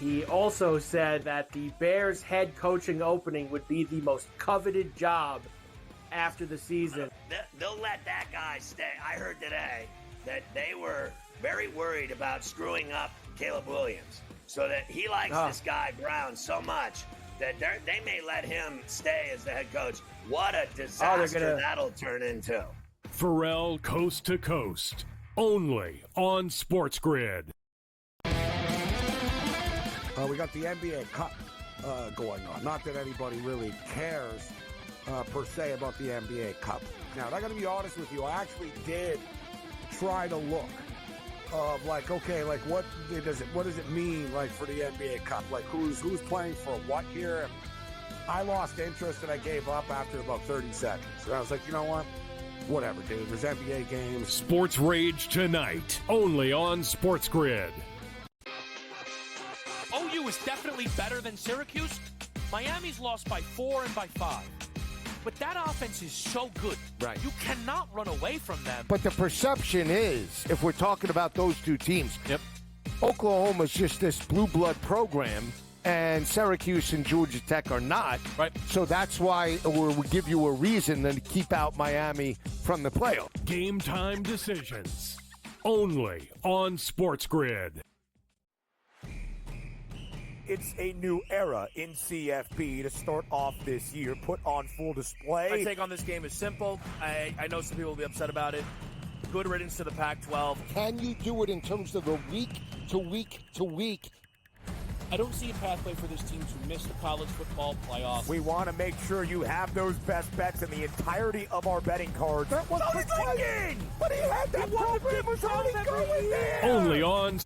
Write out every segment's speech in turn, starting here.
He also said that the Bears head coaching opening would be the most coveted job after the season. They'll let that guy stay. I heard today that they were very worried about screwing up Caleb Williams, so that he likes this guy Brown so much that they may let him stay as the head coach. What a disaster that'll turn into. Pharrell Coast to Coast, only on SportsGrid. We got the NBA Cup going on. Not that anybody really cares per se about the NBA Cup. Now, I got to be honest with you. I actually did try to look of like, okay, like what does it mean like for the NBA Cup? Like who's playing for what here? I lost interest and I gave up after about 30 seconds. And I was like, you know what? Whatever, dude. There's NBA games. Sports Rage tonight, only on SportsGrid. OU is definitely better than Syracuse. Miami's lost by 4 and by 5. But that offense is so good. Right. You cannot run away from them. But the perception is, if we're talking about those two teams, Oklahoma's just this blue blood program, and Syracuse and Georgia Tech are not. Right. So that's why we give you a reason to keep out Miami from the playoff. Game time decisions, only on SportsGrid. It's a new era in CFP to start off this year, put on full display. My take on this game is simple. I know some people will be upset about it. Good riddance to the Pac-12. Can you do it in terms of a week-to-week-to-week? I don't see a pathway for this team to miss the college football playoffs. We want to make sure you have those best bets in the entirety of our betting cards. That was thinking! But he had that program was already going there! Only on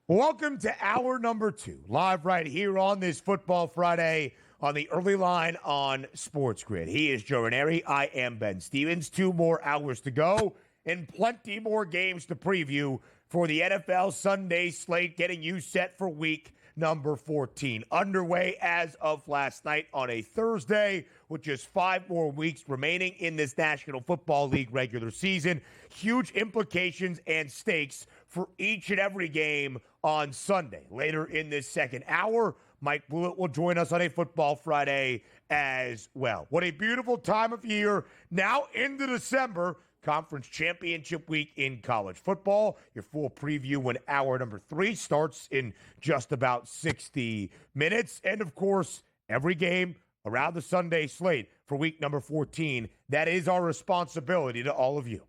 Welcome to hour number 2, live right here on this Football Friday on the early line on SportsGrid. He is Joe Ranieri. I am Ben Stevens. 2 more hours to go and plenty more games to preview for the NFL Sunday slate, getting you set for week number 14. Underway as of last night on a Thursday, with just 5 more weeks remaining in this National Football League regular season. Huge implications and stakes for each and every game on Sunday. Later in this second hour, Mike Blewitt will join us on a Football Friday as well. What a beautiful time of year. Now into December, Conference Championship Week in college football. Your full preview when hour number 3 starts in just about 60 minutes. And, of course, every game around the Sunday slate for week number 14. That is our responsibility to all of you.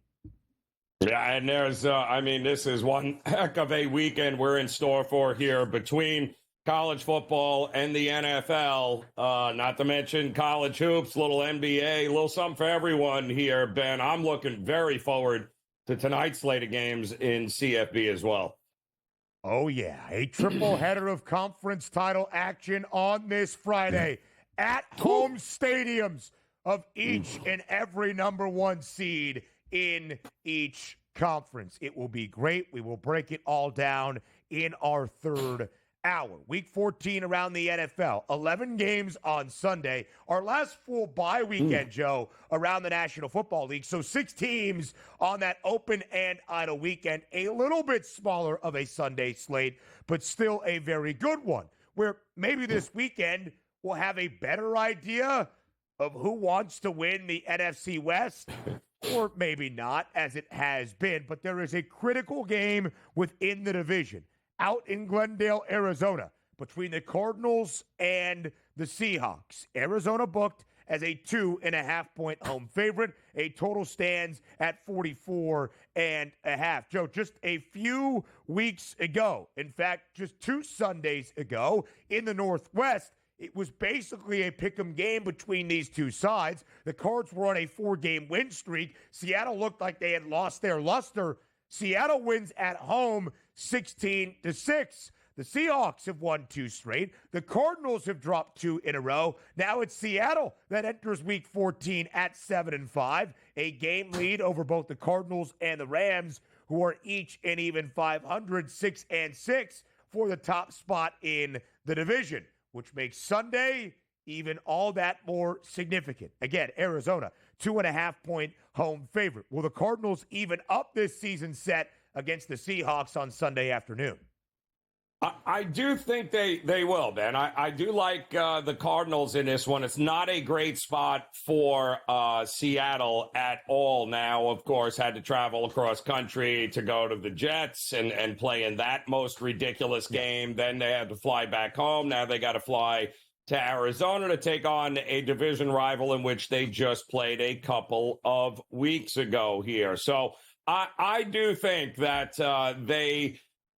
Yeah, and there's, this is one heck of a weekend we're in store for here between college football and the NFL, not to mention college hoops, little NBA, little something for everyone here, Ben. I'm looking very forward to tonight's slate of games in CFB as well. Oh, yeah, a triple header of conference title action on this Friday at home stadiums of each and every number 1 seed in each conference. It will be great. We will break it all down in our third hour. Week 14 around the NFL. 11 games on Sunday. Our last full bye weekend, Joe, around the National Football League. So 6 teams on that open and idle weekend. A little bit smaller of a Sunday slate, but still a very good one, where maybe this weekend we'll have a better idea of who wants to win the NFC West. Or maybe not, as it has been. But there is a critical game within the division out in Glendale, Arizona, between the Cardinals and the Seahawks. Arizona booked as a 2.5-point home favorite. A total stands at 44.5. Joe, just a few weeks ago, in fact, just 2 Sundays ago in the Northwest, it was basically a pick'em game between these two sides. The Cards were on a 4-game win streak. Seattle looked like they had lost their luster. Seattle wins at home 16-6. The Seahawks have won 2 straight. The Cardinals have dropped 2 in a row. Now it's Seattle that enters Week 14 at 7-5, a game lead over both the Cardinals and the Rams, who are each an even 500, 6-6 for the top spot in the division, which makes Sunday even all that more significant. Again, Arizona, 2.5-point home favorite. Will the Cardinals even up this season set against the Seahawks on Sunday afternoon? I do think they will, Ben. I do like the Cardinals in this one. It's not a great spot for Seattle at all. Now, of course, had to travel across country to go to the Jets and play in that most ridiculous game. Then they had to fly back home. Now they got to fly to Arizona to take on a division rival in which they just played a couple of weeks ago here. So I do think that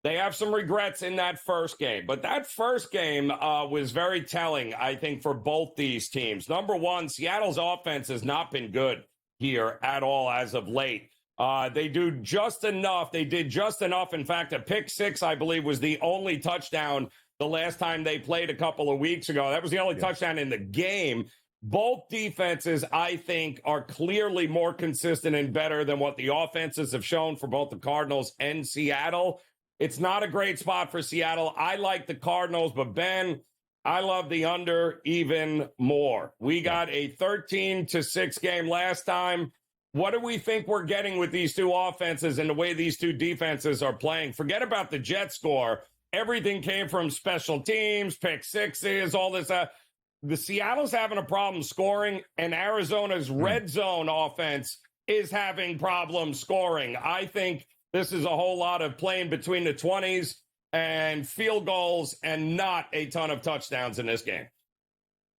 they have some regrets in that first game. But that first game was very telling, I think, for both these teams. Number one, Seattle's offense has not been good here at all as of late. They do just enough. They did just enough. In fact, a pick six, I believe, was the only touchdown the last time they played a couple of weeks ago. That was the only touchdown in the game. Both defenses, I think, are clearly more consistent and better than what the offenses have shown for both the Cardinals and Seattle. It's not a great spot for Seattle. I like the Cardinals, but Ben, I love the under even more. We got a 13-6 game last time. What do we think we're getting with these two offenses and the way these two defenses are playing? Forget about the Jet score. Everything came from special teams, pick sixes, all this. The Seattle's having a problem scoring, and Arizona's red zone offense is having problems scoring. I think this is a whole lot of playing between the 20s and field goals and not a ton of touchdowns in this game.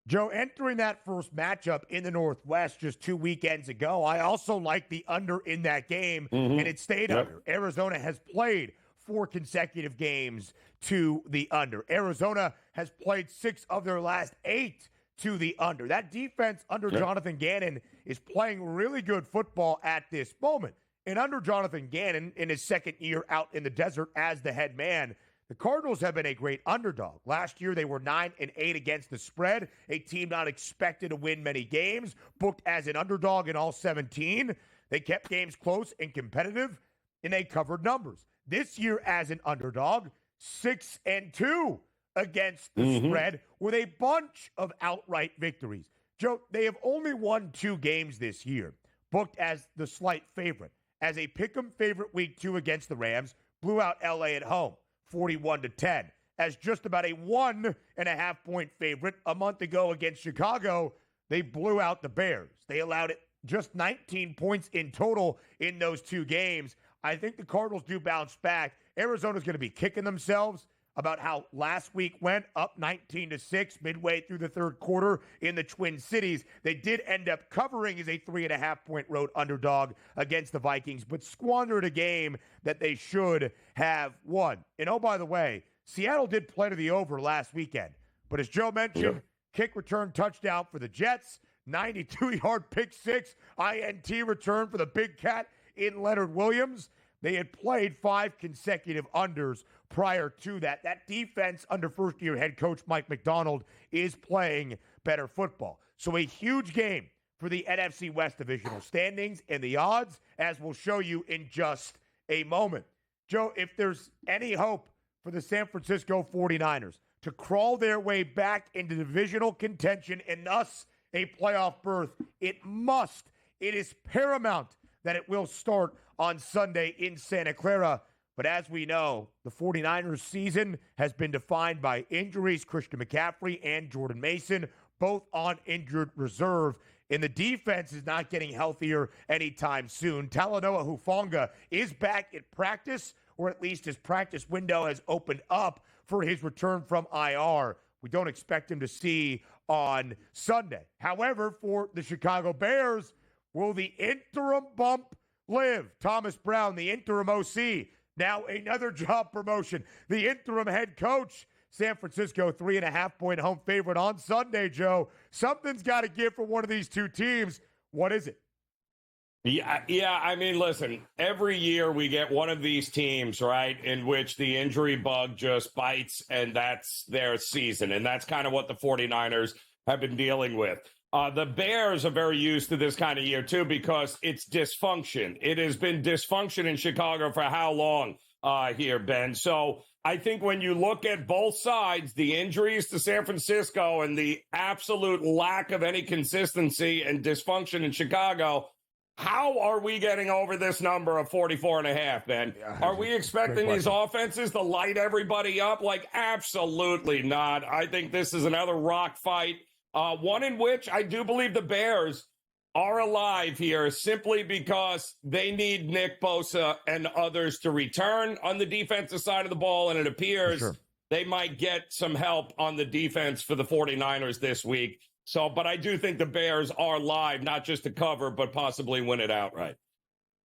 Joe, entering that first matchup in the Northwest just 2 weekends ago, I also like the under in that game, and it stayed under. Arizona has played 4 consecutive games to the under. Arizona has played 6 of their last 8 to the under. That defense under Jonathan Gannon is playing really good football at this moment. And under Jonathan Gannon, in his second year out in the desert as the head man, the Cardinals have been a great underdog. Last year, they were 9-8 against the spread, a team not expected to win many games, booked as an underdog in all 17. They kept games close and competitive, and they covered numbers. This year, as an underdog, 6-2 against the spread with a bunch of outright victories. Joe, they have only won 2 games this year, booked as the slight favorite. As a pick'em favorite week 2 against the Rams, blew out LA at home, 41-10. As just about a 1.5-point favorite a month ago against Chicago, they blew out the Bears. They allowed it just 19 points in total in those 2 games. I think the Cardinals do bounce back. Arizona's going to be kicking themselves about how last week went, up 19-6 midway through the third quarter in the Twin Cities. They did end up covering as a 3.5-point road underdog against the Vikings, but squandered a game that they should have won. And oh, by the way, Seattle did play to the over last weekend. But as Joe mentioned, kick return touchdown for the Jets, 92-yard pick six, INT return for the Big Cat in Leonard Williams. They had played 5 consecutive unders prior to that. That defense under first-year head coach Mike Macdonald is playing better football. So a huge game for the NFC West divisional standings and the odds, as we'll show you in just a moment. Joe, if there's any hope for the San Francisco 49ers to crawl their way back into divisional contention and thus a playoff berth, it is paramount that it will start on Sunday in Santa Clara. But as we know, the 49ers season has been defined by injuries. Christian McCaffrey and Jordan Mason, both on injured reserve. And the defense is not getting healthier anytime soon. Talanoa Hufanga is back at practice, or at least his practice window has opened up for his return from IR. We don't expect him to see on Sunday. However, for the Chicago Bears, will the interim bump live? Thomas Brown, the interim OC, now another job promotion. The interim head coach, San Francisco, 3.5-point home favorite on Sunday, Joe. Something's got to give for one of these two teams. What is it? Yeah. I mean, listen, every year we get one of these teams, right, in which the injury bug just bites, and that's their season. And that's kind of what the 49ers have been dealing with. The Bears are very used to this kind of year, too, because it's dysfunction. It has been dysfunction in Chicago for how long here, Ben? So I think when you look at both sides, the injuries to San Francisco and the absolute lack of any consistency and dysfunction in Chicago, how are we getting over this number of 44.5, Ben? Are we expecting these offenses to light everybody up? Like, absolutely not. I think this is another rock fight, one in which I do believe the Bears are alive here simply because they need Nick Bosa and others to return on the defensive side of the ball, and it appears they might get some help on the defense for the 49ers this week. So, but I do think the Bears are live, not just to cover, but possibly win it outright.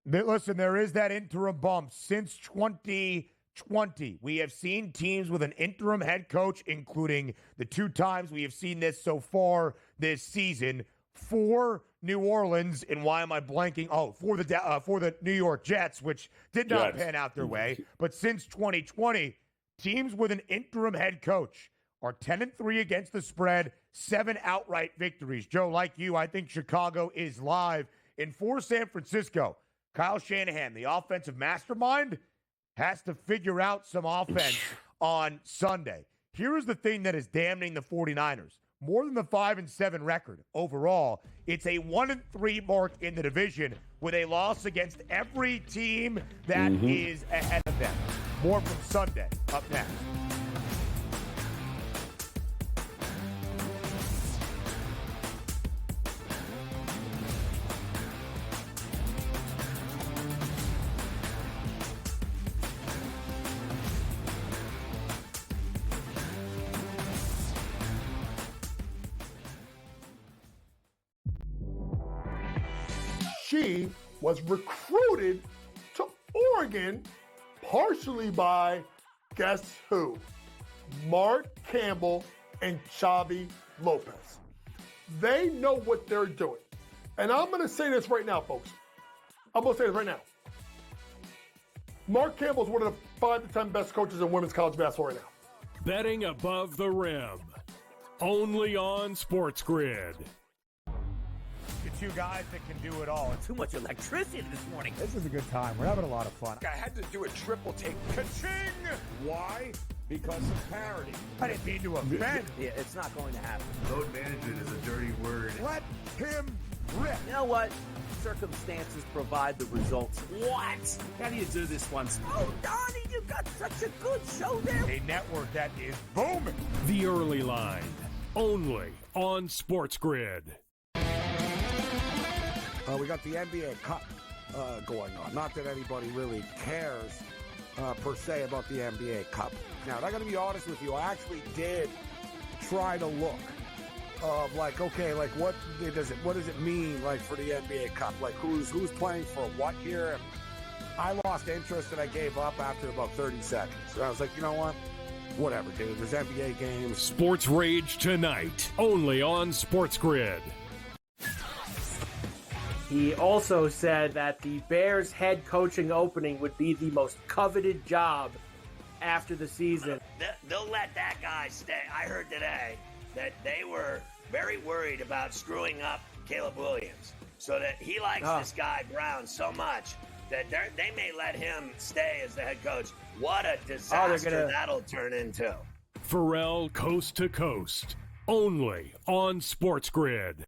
Listen, there is that interim bump. Since 2020, we have seen teams with an interim head coach, including the 2 times we have seen this so far this season, for New Orleans, and why am I blanking? Oh, for the New York Jets, which did not pan out their way. But since 2020, teams with an interim head coach are 10-3 against the spread, 7 outright victories. Joe, like you, I think Chicago is live. And for San Francisco, Kyle Shanahan, the offensive mastermind, has to figure out some offense on Sunday. Here is the thing that is damning the 49ers. More than the 5-7 record overall, it's a 1-3 mark in the division with a loss against every team that is ahead of them. More from Sunday up next. She was recruited to Oregon partially by, guess who? Mark Campbell and Xavi Lopez. They know what they're doing. And I'm going to say this right now, folks. I'm going to say this right now. Mark Campbell is one of the 5 to 10 best coaches in women's college basketball right now. Betting above the rim. Only on SportsGrid. The 2 guys that can do it all. Too much electricity this morning. This is a good time. We're having a lot of fun. I had to do a triple take. Ka-ching! Why? Because of parity. I didn't mean to offend. Yeah, it's not going to happen. Load management is a dirty word. Let him rip. You know what? Circumstances provide the results. What? How do you do this once? Oh, Donnie, you got such a good show there. A network that is booming. The Early Line. Only on SportsGrid. We got the NBA Cup going on. Not that anybody really cares per se about the NBA Cup. Now, I got to be honest with you. I actually did try to look of like, okay, like what does it mean like for the NBA Cup? Like who's playing for what here? And I lost interest and I gave up after about 30 seconds. So I was like, you know what? Whatever, dude. There's NBA games. Sports Rage tonight, only on SportsGrid. He also said that the Bears head coaching opening would be the most coveted job after the season. They'll let that guy stay. I heard today that they were very worried about screwing up Caleb Williams, so that he likes this guy Brown so much that they may let him stay as the head coach. What a disaster that'll turn into. Pharrell Coast to Coast, only on SportsGrid.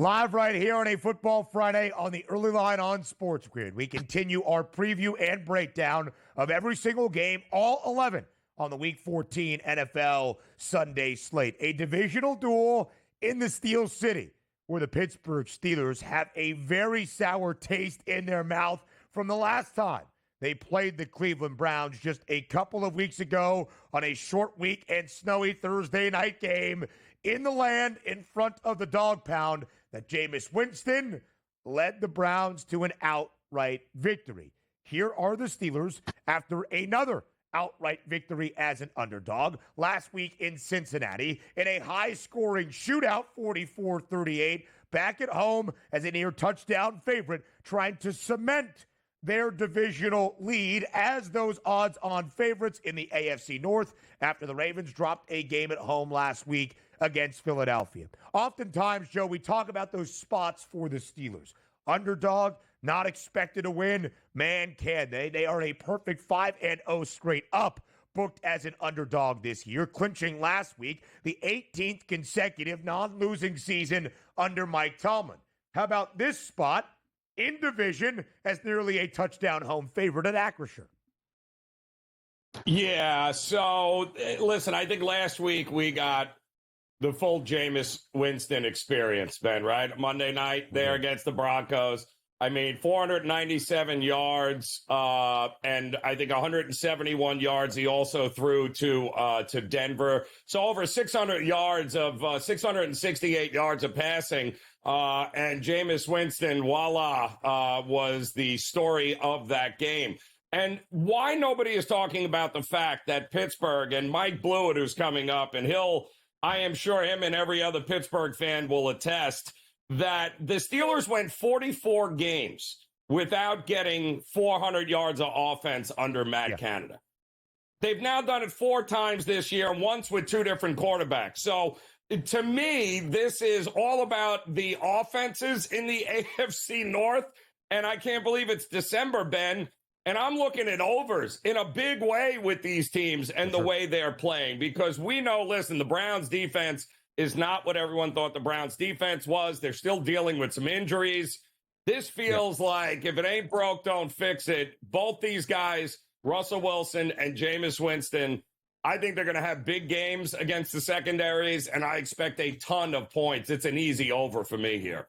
Live right here on a Football Friday on the Early Line on SportsGrid. We continue our preview and breakdown of every single game, all 11, on the Week 14 NFL Sunday slate. A divisional duel in the Steel City, where the Pittsburgh Steelers have a very sour taste in their mouth from the last time They played the Cleveland Browns just a couple of weeks ago on a short week and snowy Thursday night game in the land in front of the dog pound that Jameis Winston led the Browns to an outright victory. Here are the Steelers after another outright victory as an underdog last week in Cincinnati in a high-scoring shootout, 44-38, back at home as a near touchdown favorite, trying to cement their divisional lead as those odds-on favorites in the AFC North after the Ravens dropped a game at home last week against Philadelphia. Oftentimes, Joe, we talk about those spots for the Steelers. Underdog, not expected to win. Man, can they? They are a perfect 5-0 straight up, booked as an underdog this year, clinching last week the 18th consecutive non-losing season under Mike Tomlin. How about this spot in division as nearly a touchdown home favorite at Acrisure? Yeah, so listen, I think last week we got the full Jameis Winston experience, Ben, right? Monday night there against the Broncos. I mean, 497 yards and I think 171 yards he also threw to Denver. So over 600 yards of 668 yards of passing. And Jameis Winston, voila, was the story of that game. And why nobody is talking about the fact that Pittsburgh and Mike Blewitt, who's coming up, and I am sure him and every other Pittsburgh fan will attest that the Steelers went 44 games without getting 400 yards of offense under Matt Canada. They've now done it 4 times this year, once with 2 different quarterbacks. So to me, this is all about the offenses in the AFC North. And I can't believe it's December, Ben. And I'm looking at overs in a big way with these teams and the way they're playing, because we know, listen, the Browns defense is not what everyone thought the Browns defense was. They're still dealing with some injuries. This feels like if it ain't broke, don't fix it. Both these guys, Russell Wilson and Jameis Winston, I think they're going to have big games against the secondaries, and I expect a ton of points. It's an easy over for me here.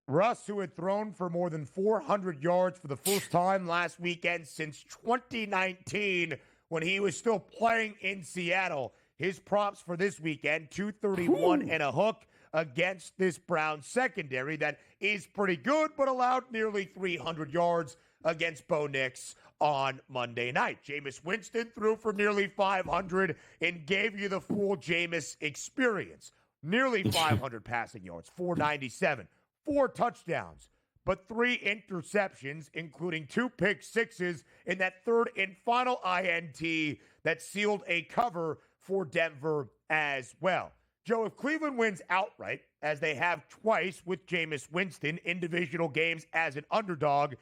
Russ, who had thrown for more than 400 yards for the first time last weekend since 2019 when he was still playing in Seattle. His props for this weekend, 231 and a hook against this Browns secondary that is pretty good, but allowed nearly 300 yards against Bo Nix on Monday night. Jameis Winston threw for nearly 500 and gave you the full Jameis experience. Nearly 500 passing yards, 497, 4 touchdowns, but 3 interceptions, including 2 pick sixes in that third and final INT that sealed a cover for Denver as well. Joe, if Cleveland wins outright, as they have twice with Jameis Winston in divisional games as an underdog,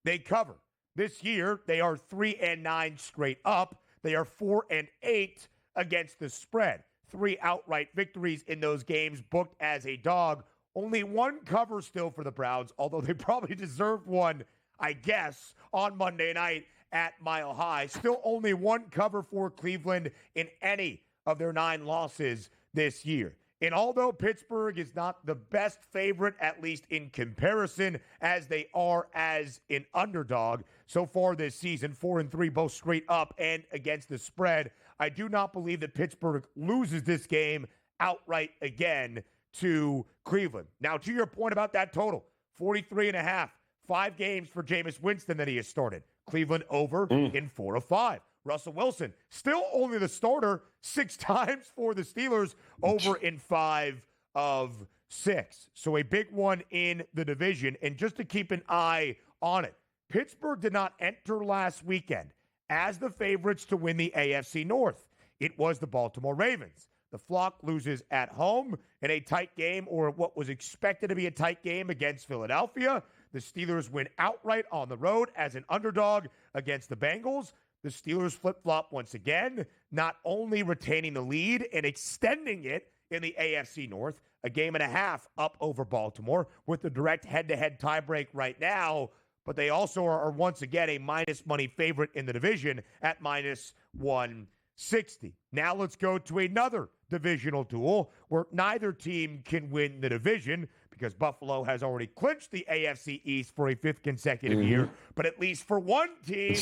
they cover. This year, they are 3-9 straight up. They are 4-8 against the spread. 3 outright victories in those games booked as a dog. Only 1 cover still for the Browns, although they probably deserved one, I guess, on Monday night at Mile High. Still only 1 cover for Cleveland in any of their 9 losses this year. And although Pittsburgh is not the best favorite, at least in comparison, as they are as an underdog so far this season, 4-3 both straight up and against the spread, I do not believe that Pittsburgh loses this game outright again to Cleveland. Now, to your point about that total, 43.5, 5 games for Jameis Winston that he has started. Cleveland over in 4 of 5. Russell Wilson, still only the starter 6 times for the Steelers, over in 5 of 6. So a big one in the division. And just to keep an eye on it, Pittsburgh did not enter last weekend as the favorites to win the AFC North. It was the Baltimore Ravens. The Flock loses at home in a tight game, or what was expected to be a tight game, against Philadelphia. The Steelers win outright on the road as an underdog against the Bengals. The Steelers flip-flop once again, not only retaining the lead and extending it in the AFC North, a game and a half up over Baltimore with the direct head-to-head tiebreak right now, but they also are once again a minus money favorite in the division at minus 160. Now let's go to another divisional duel where neither team can win the division because Buffalo has already clinched the AFC East for a fifth consecutive year. But at least for one team,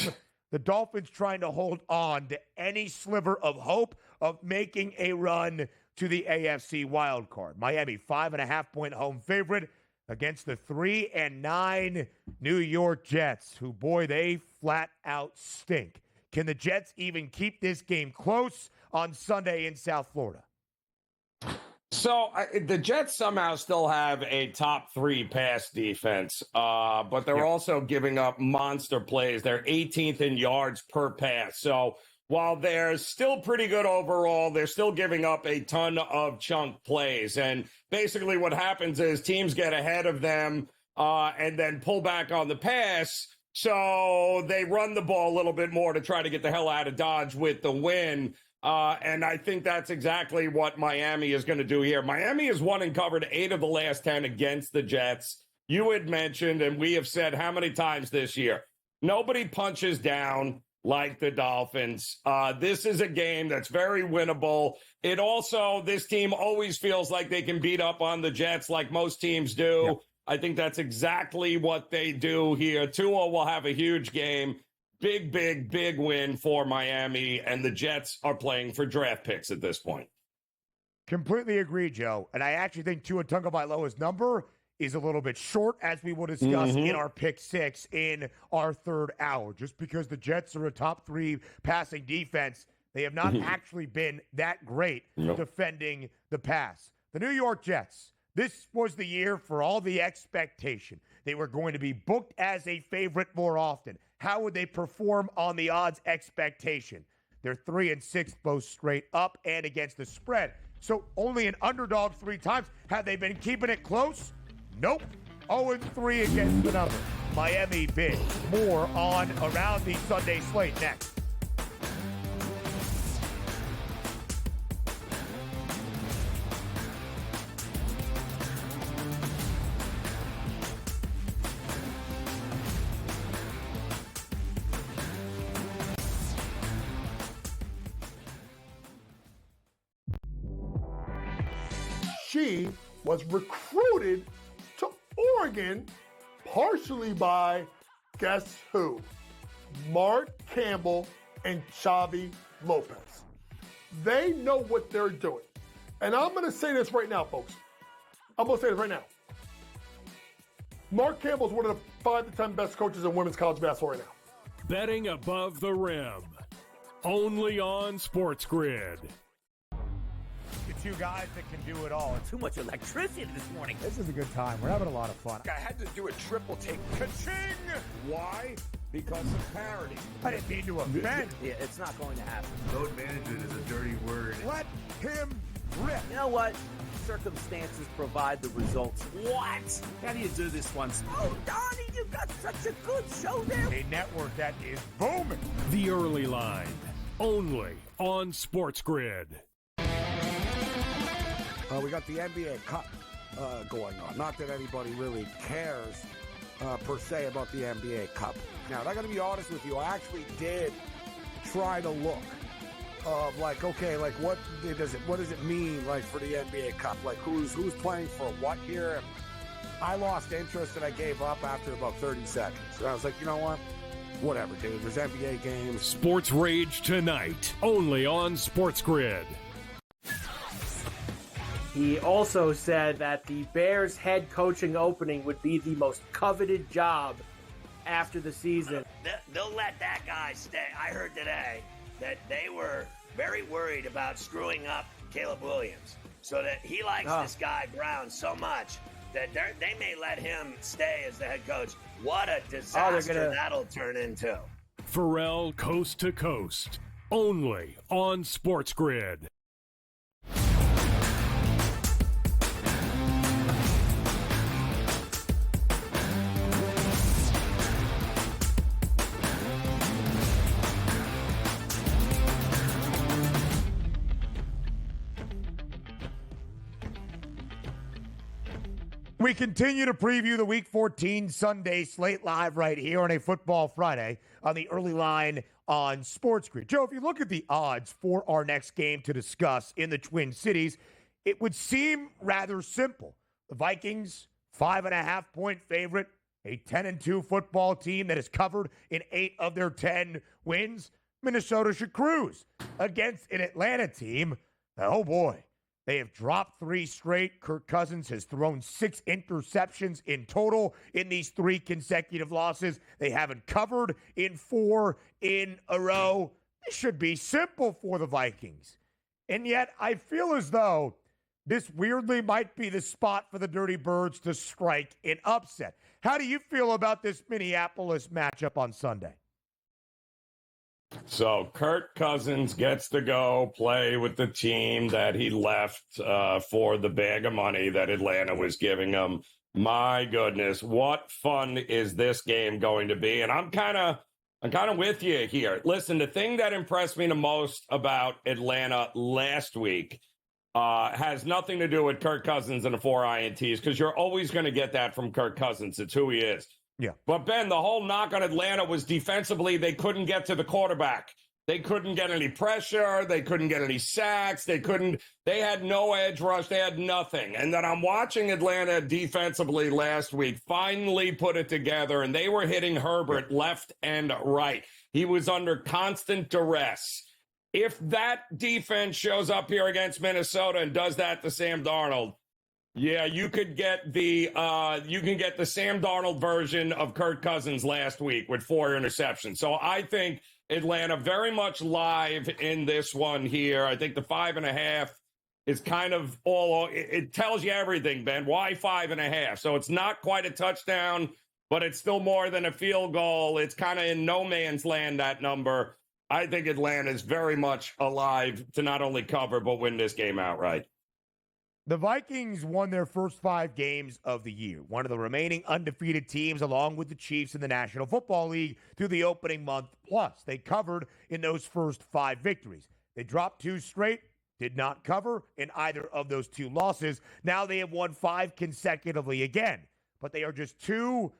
the Dolphins trying to hold on to any sliver of hope of making a run to the AFC wild card. Miami, 5.5-point home favorite against the 3-9 New York Jets, who, boy, they flat out stink. Can the Jets even keep this game close on Sunday in South Florida? So the Jets somehow still have a top 3 pass defense, but they're also giving up monster plays. They're 18th in yards per pass. So while they're still pretty good overall, they're still giving up a ton of chunk plays. And basically what happens is teams get ahead of them and then pull back on the pass. So they run the ball a little bit more to try to get the hell out of Dodge with the win. And I think that's exactly what Miami is going to do here. Miami has won and covered 8 of the last 10 against the Jets. You had mentioned, and we have said how many times this year, nobody punches down like the Dolphins. This is a game that's very winnable. It also, this team always feels like they can beat up on the Jets like most teams do. Yep. I think that's exactly what they do here. Tua will have a huge game. Big win for Miami, and the Jets are playing for draft picks at this point. Completely agree, Joe. And I actually think Tua Tagovailoa's number is a little bit short, as we will discuss in our pick 6 in our third hour. Just because the Jets are a top 3 passing defense, they have not actually been that great defending the pass. The New York Jets, this was the year for all the expectation. They were going to be booked as a favorite more often. How would they perform on the odds expectation? They're 3-6 both straight up and against the spread. So only an underdog 3 times. Have they been keeping it close? Nope. 0-3 against the number. Miami big. More on Around the Sunday Slate next. She was recruited to Oregon partially by, guess who? Mark Campbell and Xavi Lopez. They know what they're doing. And I'm going to say this right now, folks. I'm going to say this right now. Mark Campbell is one of the 5 to 10 best coaches in women's college basketball right now. Betting above the rim. Only on SportsGrid. The 2 guys that can do it all. Too much electricity this morning. This is a good time. We're having a lot of fun. I had to do a triple take. Ka-ching! Why? Because of parity. I didn't mean to offend. Yeah, it's not going to happen. Load management is a dirty word. Let him rip. You know what? Circumstances provide the results. What? How do you do this one? Oh, Donnie, you got such a good show there. A network that is booming. The Early Line. Only on SportsGrid. We got the NBA Cup going on. Not that anybody really cares per se about the NBA Cup. Now, I got to be honest with you. I actually did try to look of like, okay, like what does it mean like for the NBA Cup? Like who's playing for what here? And I lost interest and I gave up after about 30 seconds. And I was like, you know what? Whatever, dude. There's NBA games. Sports Rage tonight, only on SportsGrid. He also said that the Bears head coaching opening would be the most coveted job after the season. They'll let that guy stay. I heard today that they were very worried about screwing up Caleb Williams, so that he likes this guy Brown so much that they may let him stay as the head coach. What a disaster that'll turn into. Pharrell Coast to Coast, only on SportsGrid. We continue to preview the Week 14 Sunday slate live right here on a Football Friday on the Early Line on SportsGrid. Joe, if you look at the odds for our next game to discuss in the Twin Cities, it would seem rather simple. The Vikings, 5.5-point favorite, a 10-2 football team that is covered in 8 of their 10 wins. Minnesota should cruise against an Atlanta team. Oh boy, they have dropped 3 straight. Kirk Cousins has thrown 6 interceptions in total in these 3 consecutive losses. They haven't covered in 4 in a row. This should be simple for the Vikings. And yet I feel as though this weirdly might be the spot for the Dirty Birds to strike an upset. How do you feel about this Minneapolis matchup on Sunday? So Kirk Cousins gets to go play with the team that he left for the bag of money that Atlanta was giving him. My goodness, what fun is this game going to be? And I'm kind of with you here. Listen, the thing that impressed me the most about Atlanta last week has nothing to do with Kirk Cousins and the 4 INTs, because you're always going to get that from Kirk Cousins. It's who he is. Yeah. But, Ben, the whole knock on Atlanta was defensively they couldn't get to the quarterback. They couldn't get any pressure. They couldn't get any sacks. They had no edge rush. They had nothing. And then I'm watching Atlanta defensively last week finally put it together, and they were hitting Herbert left and right. He was under constant duress. If that defense shows up here against Minnesota and does that to Sam Darnold, yeah, you could get the Sam Darnold version of Kirk Cousins last week with 4 interceptions. So I think Atlanta very much live in this one here. I think the 5.5 is kind of it tells you everything, Ben. Why 5.5? So it's not quite a touchdown, but it's still more than a field goal. It's kind of in no man's land, that number. I think Atlanta is very much alive to not only cover, but win this game outright. The Vikings won their first 5 games of the year, one of the remaining undefeated teams along with the Chiefs in the National Football League through the opening month. Plus, they covered in those first 5 victories. They dropped 2 straight, did not cover in either of those 2 losses. Now they have won 5 consecutively again, but they are just 2-1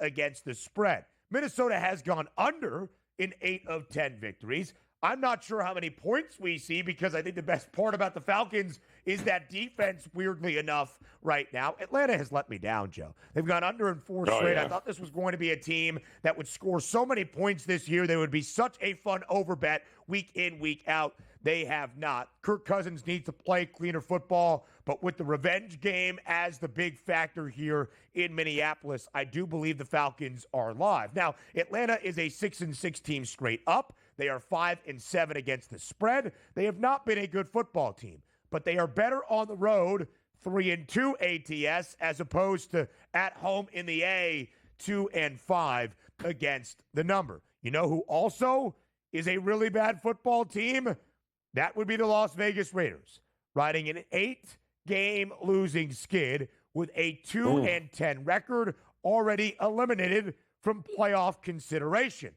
against the spread. Minnesota has gone under in 8 of 10 victories. I'm not sure how many points we see, because I think the best part about the Falcons is that defense, weirdly enough, right now. Atlanta has let me down, Joe. They've gone under in 4 straight. Yeah. I thought this was going to be a team that would score so many points this year. They would be such a fun overbet week in, week out. They have not. Kirk Cousins needs to play cleaner football, but with the revenge game as the big factor here in Minneapolis, I do believe the Falcons are live. Now, Atlanta is a 6-6 team straight up. They are 5-7 against the spread. They have not been a good football team, but they are better on the road, 3-2 ATS, as opposed to at home in the A, 2-5 against the number. You know who also is a really bad football team? That would be the Las Vegas Raiders, riding an 8-game losing skid with a 2-10 record, already eliminated from playoff consideration.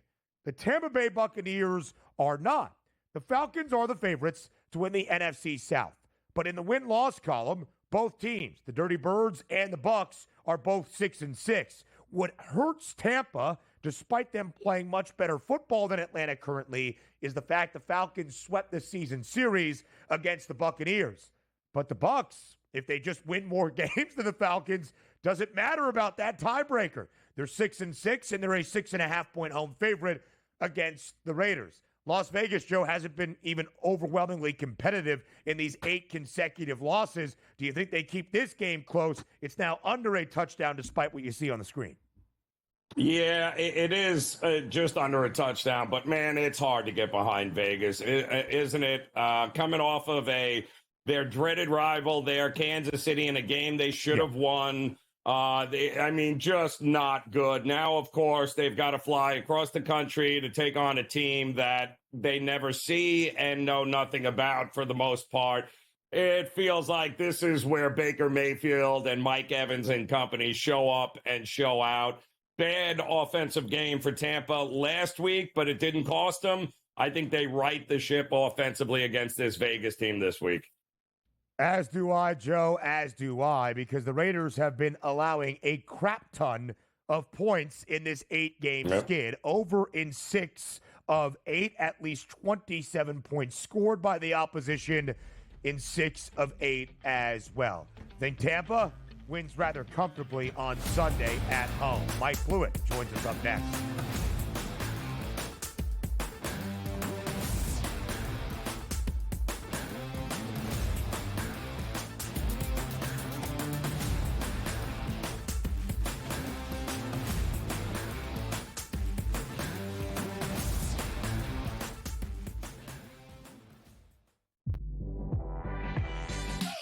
The Tampa Bay Buccaneers are not. The Falcons are the favorites to win the NFC South. But in the win-loss column, both teams, the Dirty Birds and the Bucs, are both 6-6. What hurts Tampa, despite them playing much better football than Atlanta currently, is the fact the Falcons swept the season series against the Buccaneers. But the Bucs, if they just win more games than the Falcons, doesn't matter about that tiebreaker. They're 6-6, and they're a 6.5-point home favorite against the Raiders. Las Vegas, Joe, hasn't been even overwhelmingly competitive in these 8 consecutive losses. Do you think they keep this game close? It's now under a touchdown despite what you see on the screen. Yeah, it is just under a touchdown, but man, it's hard to get behind Vegas, isn't it? Coming off of their dreaded rival there, Kansas City, in a game they should have won. Just not good. Now, of course, they've got to fly across the country to take on a team that they never see and know nothing about for the most part. It feels like this is where Baker Mayfield and Mike Evans and company show up and show out. Bad offensive game for Tampa last week, but it didn't cost them. I think they right the ship offensively against this Vegas team this week. As do I, Joe, as do I, because the Raiders have been allowing a crap ton of points in this 8-game skid. Over in 6 of 8, at least 27 points scored by the opposition. in 6 of 8 as well. Think Tampa wins rather comfortably on Sunday at home. Mike Blewitt joins us up next.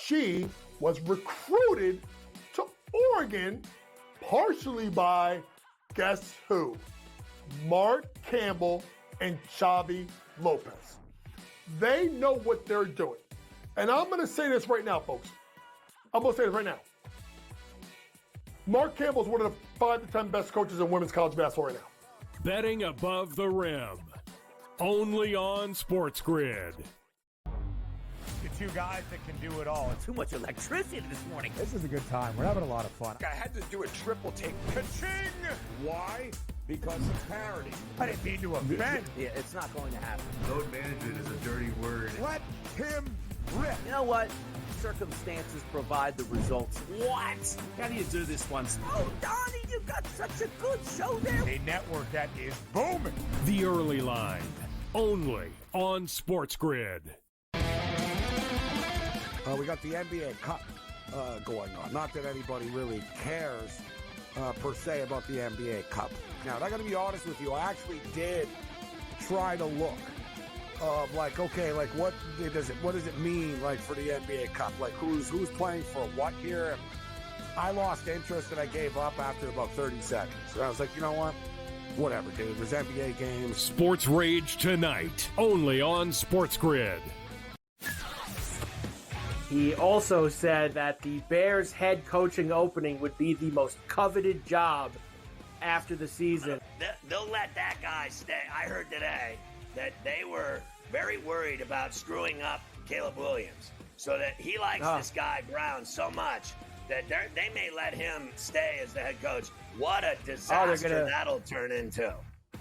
She was recruited to Oregon partially by, guess who? Mark Campbell and Xavi Lopez. They know what they're doing. And I'm going to say this right now, folks. I'm going to say this right now. Mark Campbell is one of the 5 to 10 best coaches in women's college basketball right now. Betting above the rim. Only on SportsGrid. The two guys that can do it all. Too much electricity this morning. This is a good time. We're having a lot of fun. I had to do a triple take. Ka-ching! Why? Because of parity. I didn't mean to offend. Yeah, it's not going to happen. Load management is a dirty word. Let him rip. You know what? Circumstances provide the results. What? How do you do this once? Oh, Donnie, you got such a good show there. A network that is booming. The Early Line. Only on SportsGrid. We got the NBA Cup going on. Not that anybody really cares per se about the NBA Cup. Now, I got to be honest with you. I actually did try to look of like, okay, like what does it mean like for the NBA Cup? Like who's playing for what here? And I lost interest and I gave up after about 30 seconds. And I was like, you know what? Whatever, dude. There's NBA games. Sports Rage tonight. Only on SportsGrid. He also said that the Bears head coaching opening would be the most coveted job after the season. They'll let that guy stay. I heard today that they were very worried about screwing up Caleb Williams, so that he likes this guy Brown so much that they may let him stay as the head coach. What a disaster that'll turn into.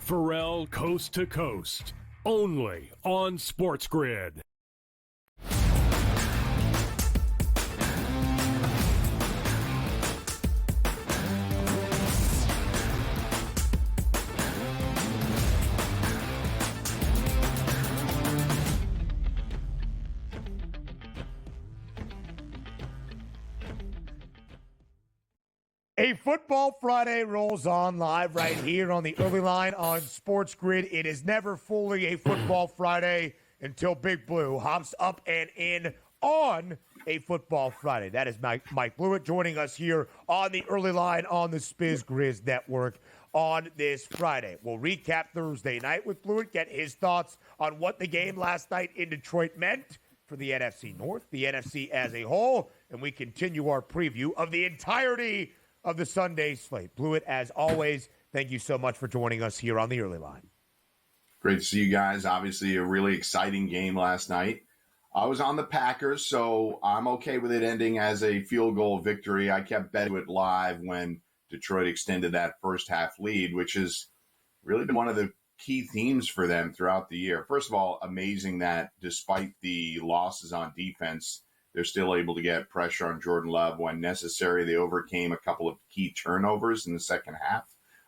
Pharrell Coast to Coast. Only on SportsGrid. A Football Friday rolls on live right here on the Early Line on SportsGrid. It is never fully a Football Friday until Big Blue hops up and in on a Football Friday. That is Mike Blewitt joining us here on the Early Line on the SportsGrid Network on this Friday. We'll recap Thursday night with Blewitt, get his thoughts on what the game last night in Detroit meant for the NFC North, the NFC as a whole, and we continue our preview of the entirety of the Sunday slate. Blewitt, as always, thank you so much for joining us here on the Early Line. Great to see you guys. Obviously, a really exciting game last night. I was on the Packers, so I'm okay with it ending as a field goal victory. I kept betting it live when Detroit extended that first half lead, which has really been one of the key themes for them throughout the year. First of all, amazing that despite the losses on defense, they're still able to get pressure on Jordan Love when necessary. They overcame a couple of key turnovers in the second half.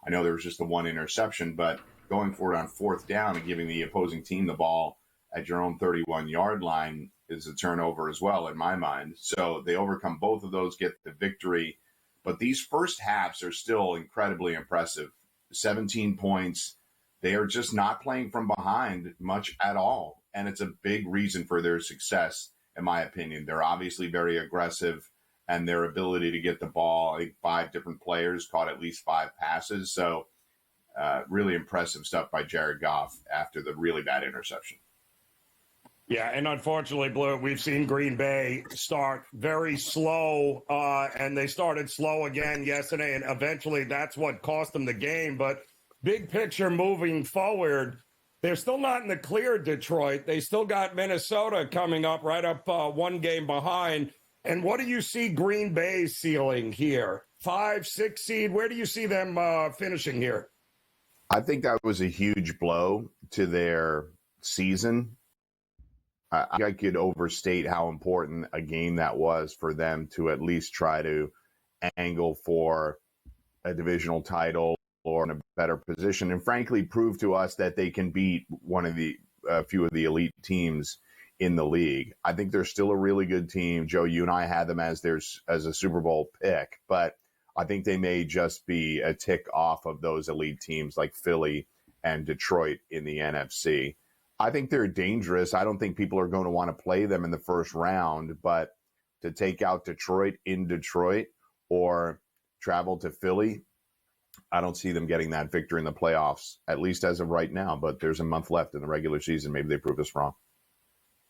I know there was just the one interception, but going for it on fourth down and giving the opposing team the ball at your own 31-yard line is a turnover as well, in my mind. So they overcome both of those, get the victory. But these first halves are still incredibly impressive. 17 points. They are just not playing from behind much at all. And it's a big reason for their success, in my opinion. They're obviously very aggressive, and their ability to get the ball, I think 5 different players caught at least 5 passes. So really impressive stuff by Jared Goff after the really bad interception. Yeah, and unfortunately, Blue, we've seen Green Bay start very slow, and they started slow again yesterday, and eventually that's what cost them the game. But big picture moving forward, they're still not in the clear, Detroit. They still got Minnesota coming up, right up one game behind. And what do you see Green Bay's ceiling here? 5, 6 seed? Where do you see them finishing here? I think that was a huge blow to their season. I could overstate how important a game that was for them to at least try to angle for a divisional title or in a better position, and frankly prove to us that they can beat one of the few of the elite teams in the league. I think they're still a really good team. Joe, you and I had them as a Super Bowl pick, but I think they may just be a tick off of those elite teams like Philly and Detroit in the NFC. I think they're dangerous. I don't think people are going to want to play them in the first round, but to take out Detroit in Detroit or travel to Philly, I don't see them getting that victory in the playoffs, at least as of right now. But there's a month left in the regular season. Maybe they prove us wrong.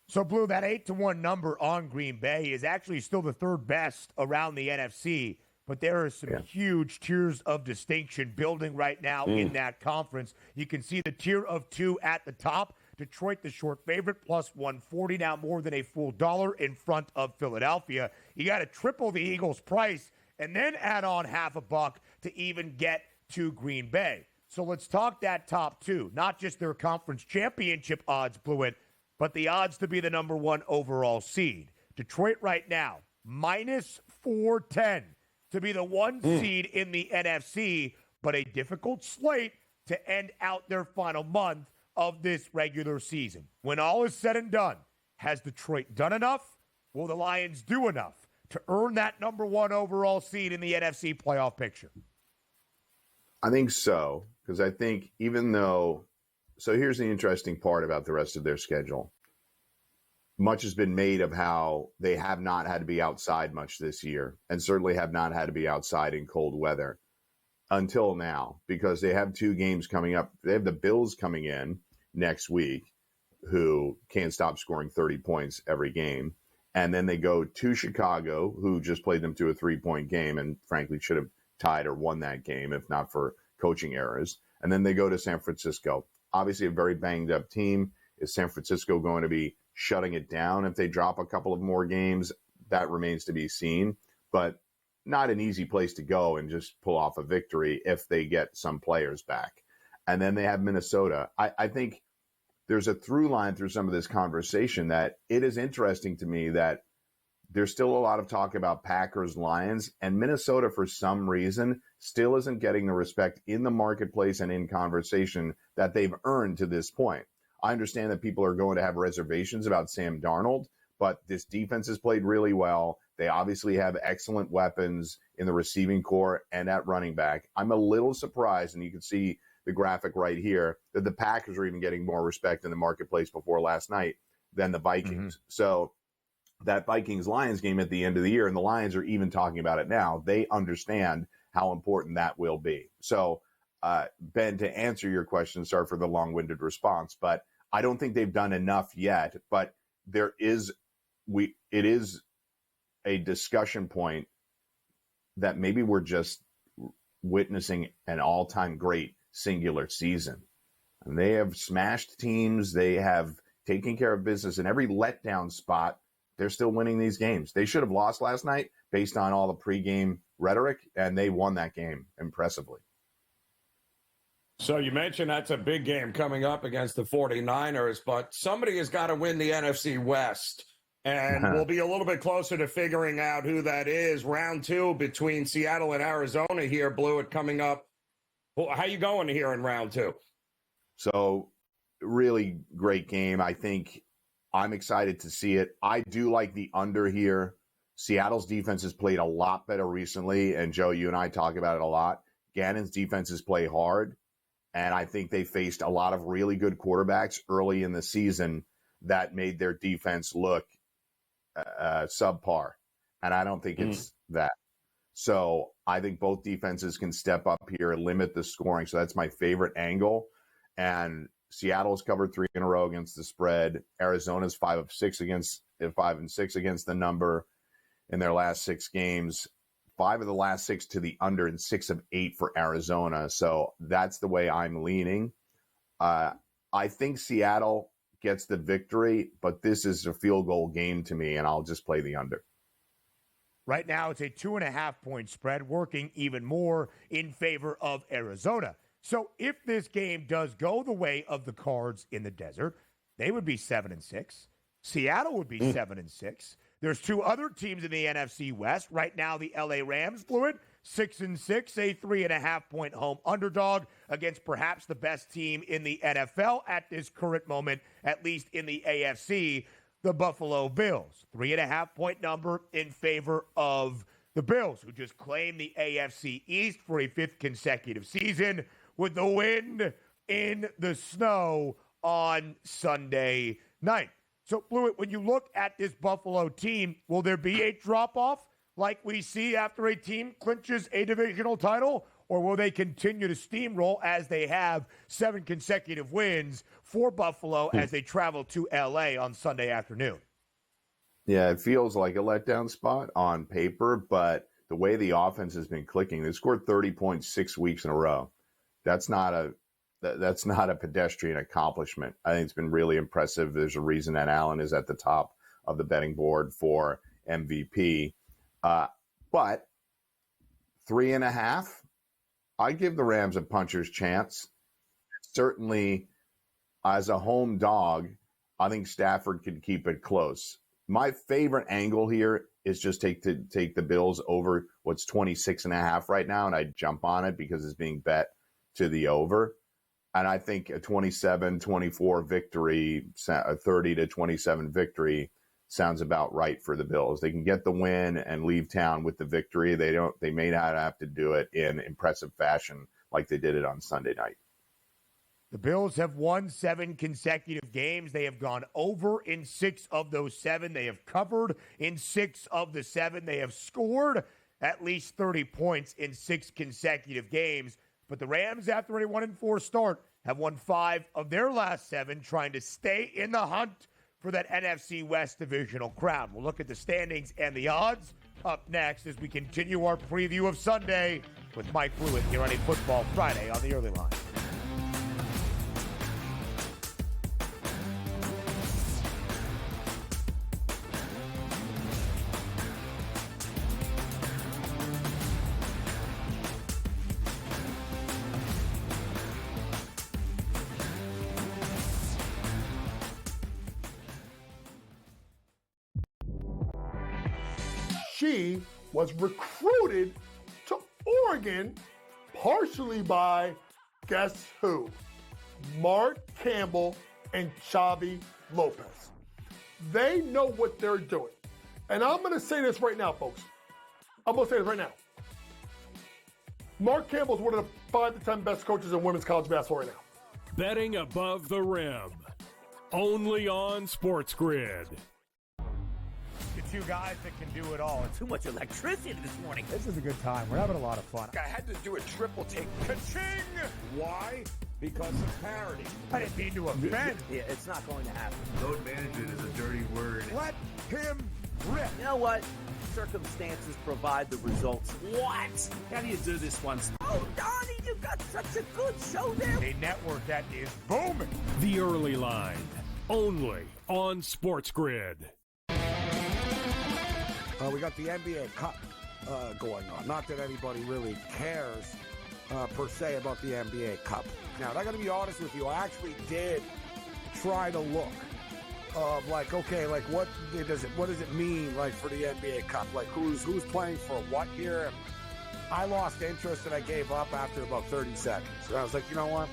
So, Blue, that 8-1 number on Green Bay is actually still the third best around the NFC. But there are some huge tiers of distinction building right now in that conference. You can see the tier of 2 at the top. Detroit, the short favorite, plus 140, now more than a full dollar in front of Philadelphia. You got to triple the Eagles' price and then add on half a buck to even get to Green Bay. So let's talk that top 2, not just their conference championship odds, Blewitt, but the odds to be the number 1 overall seed. Detroit right now, minus 410 to be the 1 seed in the NFC, but a difficult slate to end out their final month of this regular season. When all is said and done, has Detroit done enough? Will the Lions do enough to earn that number 1 overall seed in the NFC playoff picture? I think so, because I think even though – so here's the interesting part about the rest of their schedule. Much has been made of how they have not had to be outside much this year and certainly have not had to be outside in cold weather until now, because they have 2 games coming up. They have the Bills coming in next week, who can't stop scoring 30 points every game. And then they go to Chicago, who just played them to a 3-point game and frankly should have tied or won that game if not for coaching errors. And then they go to San Francisco. Obviously a very banged up team. Is San Francisco going to be shutting it down if they drop a couple of more games? That remains to be seen. But not an easy place to go and just pull off a victory if they get some players back. And then they have Minnesota. I think there's a through line through some of this conversation that it is interesting to me that there's still a lot of talk about Packers, Lions, and Minnesota for some reason still isn't getting the respect in the marketplace and in conversation that they've earned to this point. I understand that people are going to have reservations about Sam Darnold, but this defense has played really well. They obviously have excellent weapons in the receiving core and at running back. I'm a little surprised, and you can see the graphic right here, that the Packers are even getting more respect in the marketplace before last night than the Vikings. So that Vikings-Lions game at the end of the year, and the Lions are even talking about it now, they understand how important that will be. So, Ben, to answer your question, sorry for the long-winded response, but I don't think they've done enough yet, but it is a discussion point that maybe we're just witnessing an all-time great singular season. And they have smashed teams. They have taken care of business in every letdown spot. They're still winning these games. They should have lost last night based on all the pregame rhetoric, and they won that game impressively. So you mentioned that's a big game coming up against the 49ers, but somebody has got to win the NFC West. And we'll be a little bit closer to figuring out who that is. Round 2 between Seattle and Arizona here, Blewitt, coming up. Well, how you going here in round 2? So really great game. I think I'm excited to see it. I do like the under here. Seattle's defense has played a lot better recently, and Joe, you and I talk about it a lot. Gannon's defenses play hard, and I think they faced a lot of really good quarterbacks early in the season that made their defense look subpar, and I don't think it's that. So I think both defenses can step up here, limit the scoring. So that's my favorite angle. And Seattle's covered 3 in a row against the spread. Arizona's 5 and 6 against the number in their last 6 games. 5 of the last 6 to the under, and 6 of 8 for Arizona. So that's the way I'm leaning. I think Seattle gets the victory, but this is a field goal game to me, and I'll just play the under. Right now, it's a 2.5-point spread, working even more in favor of Arizona. So if this game does go the way of the Cards in the desert, they would be 7 and 6. Seattle would be 7-6. There's two other teams in the NFC West. Right now, the LA Rams, Blewitt, 6-6, a 3.5-point home underdog against perhaps the best team in the NFL at this current moment, at least in the AFC, the Buffalo Bills. 3.5-point number in favor of the Bills, who just claimed the AFC East for a 5th consecutive season with the win in the snow on Sunday night. So, Blewitt, when you look at this Buffalo team, will there be a drop-off like we see after a team clinches a divisional title, or will they continue to steamroll as they have 7 consecutive wins for Buffalo as they travel to L.A. on Sunday afternoon? Yeah, it feels like a letdown spot on paper, but the way the offense has been clicking, they scored 30 points 6 weeks in a row. That's not a pedestrian accomplishment. I think it's been really impressive. There's a reason that Allen is at the top of the betting board for MVP. But 3.5, I give the Rams a puncher's chance. Certainly, as a home dog, I think Stafford could keep it close. My favorite angle here is just take the Bills over what's 26.5 right now, and I'd jump on it because it's being bet to the over. And I think a 27-24 victory, a 30-27 victory sounds about right for the Bills. They can get the win and leave town with the victory. They may not have to do it in impressive fashion like they did it on Sunday night. The Bills have won 7 consecutive games. They have gone over in 6 of those 7. They have covered in 6 of the 7. They have scored at least 30 points in 6 consecutive games. But the Rams, after a 1-4 start, have won 5 of their last 7, trying to stay in the hunt for that NFC West divisional crown. We'll look at the standings and the odds up next as we continue our preview of Sunday with Mike Blewitt here on a Football Friday on the Early Line. She was recruited to Oregon partially by, guess who? Mark Campbell and Xavi Lopez. They know what they're doing. And I'm going to say this right now, folks. I'm going to say this right now. Mark Campbell is one of the 5 to 10 best coaches in women's college basketball right now. Betting above the rim. Only on SportsGrid. The two guys that can do it all. Too much electricity this morning. This is a good time. We're having a lot of fun. I had to do a triple take. Ka-ching! Why? Because of parity. I didn't mean to offend. Yeah, it's not going to happen. Load management is a dirty word. Let him rip. You know what? Circumstances provide the results. What? How do you do this one? Oh, Donnie, you got such a good show there. A network that is booming. The Early Line. Only on SportsGrid. We got the NBA Cup going on. Not that anybody really cares per se about the NBA Cup. Now, I got to be honest with you. I actually did try to look of like, okay, like what does it mean like for the NBA Cup? Like who's playing for what here? And I lost interest and I gave up after about 30 seconds. And I was like, you know what?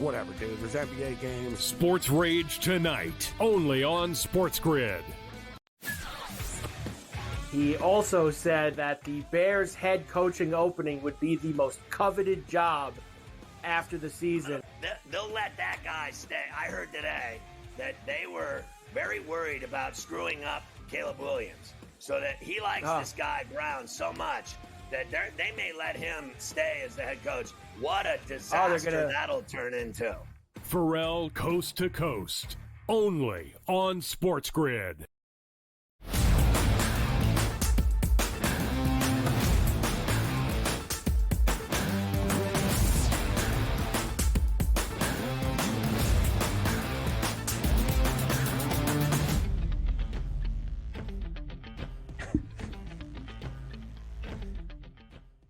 Whatever, dude. There's NBA games. Sports Rage tonight, only on SportsGrid. He also said that the Bears head coaching opening would be the most coveted job after the season. They'll let that guy stay. I heard today that they were very worried about screwing up Caleb Williams, so that he likes this guy Brown so much that they may let him stay as the head coach. What a disaster that'll turn into. Pharrell Coast to Coast, only on SportsGrid.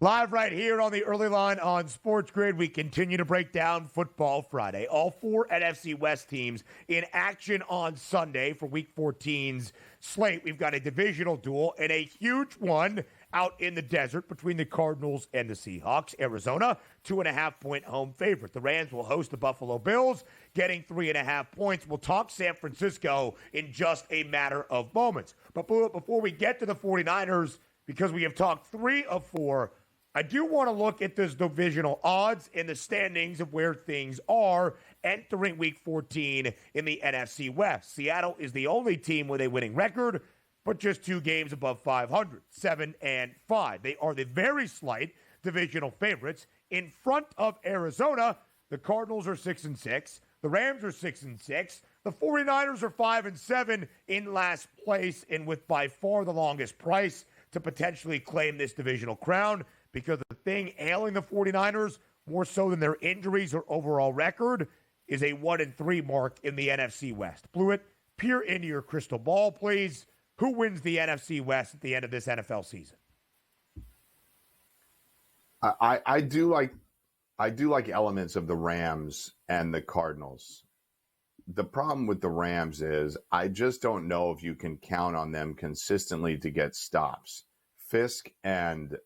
Live right here on the early line on Sports Grid, we continue to break down Football Friday. All 4 NFC West teams in action on Sunday for Week 14's slate. We've got a divisional duel and a huge one out in the desert between the Cardinals and the Seahawks. Arizona, 2.5-point home favorite. The Rams will host the Buffalo Bills, getting 3.5 points. We'll talk San Francisco in just a matter of moments. But before we get to the 49ers, because we have talked 3 of 4, I do want to look at this divisional odds and the standings of where things are entering Week 14 in the NFC West. Seattle is the only team with a winning record, but just 2 games above 500, 7-5. They are the very slight divisional favorites. In front of Arizona, the Cardinals are 6-6. The Rams are 6-6. The 49ers are 5-7 in last place, and with by far the longest price to potentially claim this divisional crown. Because the thing ailing the 49ers, more so than their injuries or overall record, is a 1-3 mark in the NFC West. Blewitt, peer into your crystal ball, please. Who wins the NFC West at the end of this NFL season? I do like elements of the Rams and the Cardinals. The problem with the Rams is I just don't know if you can count on them consistently to get stops. Fisk and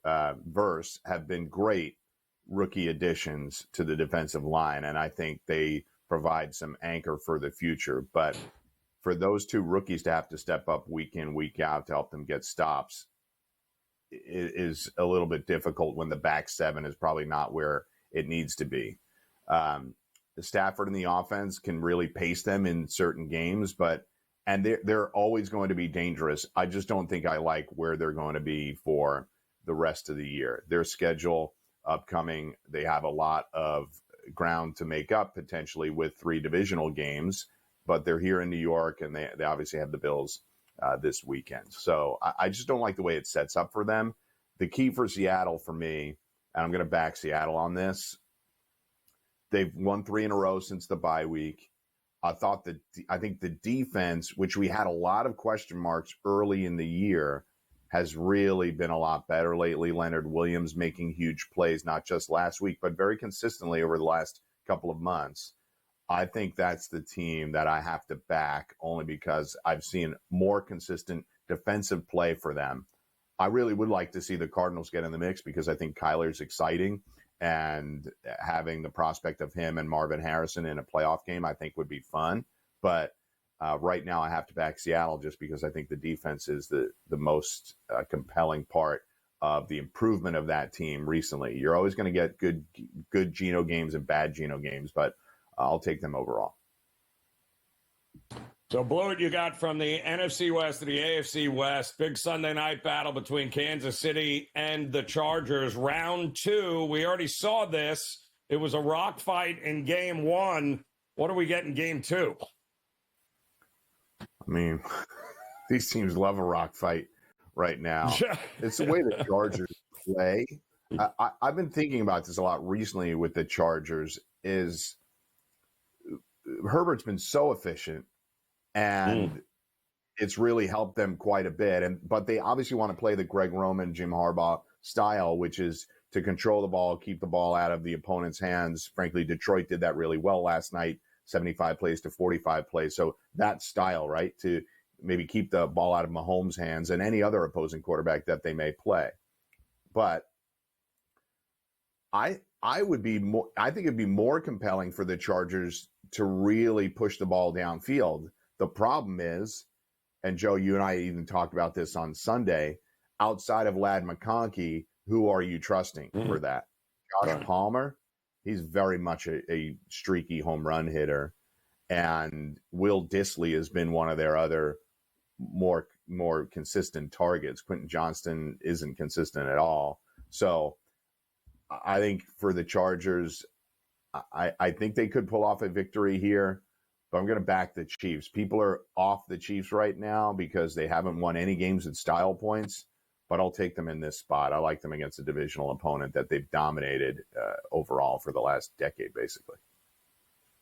Verse have been great rookie additions to the defensive line, and I think they provide some anchor for the future. But for those 2 rookies to have to step up week in, week out to help them get stops is a little bit difficult when the back 7 is probably not where it needs to be. The Stafford and the offense can really pace them in certain games, and they're always going to be dangerous. I just don't think I like where they're going to be for the rest of the year. Their schedule upcoming, they have a lot of ground to make up potentially with 3 divisional games, but they're here in New York, and they obviously have the Bills this weekend. So I just don't like the way it sets up for them. The key for Seattle for me, and I'm going to back Seattle on this, they've won 3 in a row since the bye week. I think the defense, which we had a lot of question marks early in the year, has really been a lot better lately. Leonard Williams making huge plays, not just last week, but very consistently over the last couple of months. I think that's the team that I have to back only because I've seen more consistent defensive play for them. I really would like to see the Cardinals get in the mix because I think Kyler's exciting. And having the prospect of him and Marvin Harrison in a playoff game, I think would be fun. But right now I have to back Seattle just because I think the defense is the most compelling part of the improvement of that team recently. You're always going to get good Geno games and bad Geno games, but I'll take them overall. So, Blewitt, you got from the NFC West to the AFC West. Big Sunday night battle between Kansas City and the Chargers. Round 2, we already saw this. It was a rock fight in game 1. What do we get in game 2? I mean, these teams love a rock fight right now. It's the way the Chargers play. I've been thinking about this a lot recently with the Chargers is Herbert's been so efficient. And it's really helped them quite a bit. But they obviously want to play the Greg Roman, Jim Harbaugh style, which is to control the ball, keep the ball out of the opponent's hands. Frankly, Detroit did that really well last night, 75 plays to 45 plays. So that style, right, to maybe keep the ball out of Mahomes' hands and any other opposing quarterback that they may play. But I think it'd be more compelling for the Chargers to really push the ball downfield. The problem is, and Joe, you and I even talked about this on Sunday, outside of Ladd McConkey, who are you trusting for that? Josh Palmer, he's very much a streaky home run hitter. And Will Dissly has been one of their other more consistent targets. Quentin Johnston isn't consistent at all. So I think for the Chargers, I think they could pull off a victory here. But I'm going to back the Chiefs. People are off the Chiefs right now because they haven't won any games at style points, but I'll take them in this spot. I like them against a divisional opponent that they've dominated overall for the last decade, basically.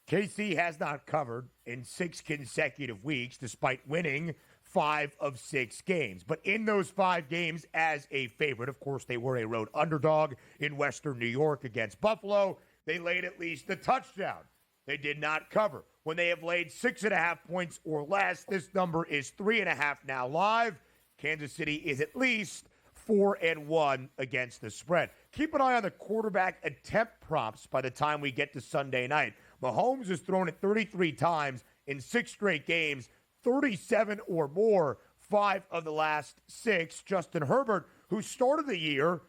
KC has not covered in 6 consecutive weeks, despite winning 5 of 6 games. But in those 5 games as a favorite, of course, they were a road underdog in Western New York against Buffalo. They laid at least a touchdown. They did not cover. When they have laid 6.5 points or less, this number is 3.5 now live. Kansas City is at least 4-1 against the spread. Keep an eye on the quarterback attempt prompts by the time we get to Sunday night. Mahomes has thrown it 33 times in 6 straight games, 37 or more, 5 of the last 6. Justin Herbert, who started the year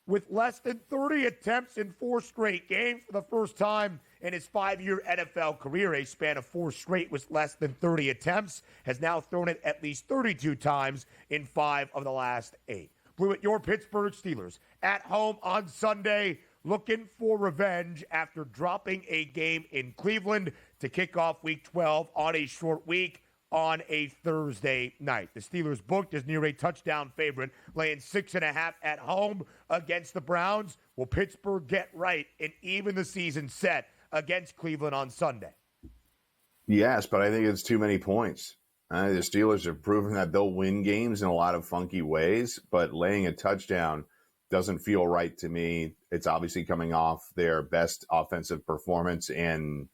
with less than 30 attempts in 4 straight games for the first time in his 5-year NFL career, a span of 4 straight with less than 30 attempts, has now thrown it at least 32 times in 5 of the last 8. Blewitt, your Pittsburgh Steelers at home on Sunday, looking for revenge after dropping a game in Cleveland to kick off Week 12 on a short week on a Thursday night. The Steelers booked as near a touchdown favorite, laying 6.5 at home against the Browns. Will Pittsburgh get right and even the season set against Cleveland on Sunday? Yes, but I think it's too many points. The Steelers have proven that they'll win games in a lot of funky ways, but laying a touchdown doesn't feel right to me. It's obviously coming off their best offensive performance since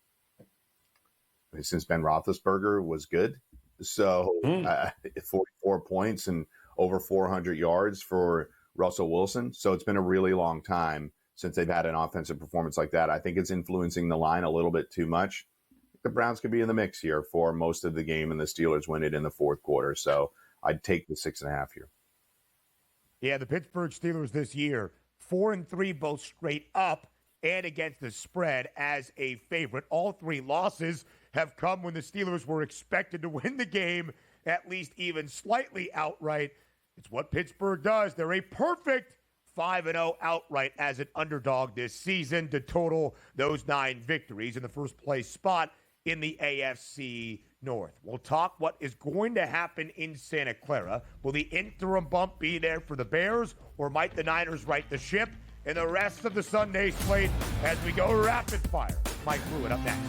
Ben Roethlisberger was good. So 44 points and over 400 yards for Russell Wilson. So it's been a really long time since they've had an offensive performance like that. I think it's influencing the line a little bit too much. The Browns could be in the mix here for most of the game, and the Steelers win it in the fourth quarter. So I'd take the 6.5 here. Yeah, the Pittsburgh Steelers this year, 4-3 both straight up and against the spread as a favorite. All 3 losses have come when the Steelers were expected to win the game, at least even slightly outright. It's what Pittsburgh does. They're a perfect 5-0 outright as an underdog this season to total those 9 victories in the first place spot in the AFC North. We'll talk what is going to happen in Santa Clara. Will the interim bump be there for the Bears, or might the Niners right the ship? And the rest of the Sunday slate as we go rapid fire. Mike Blewitt up next.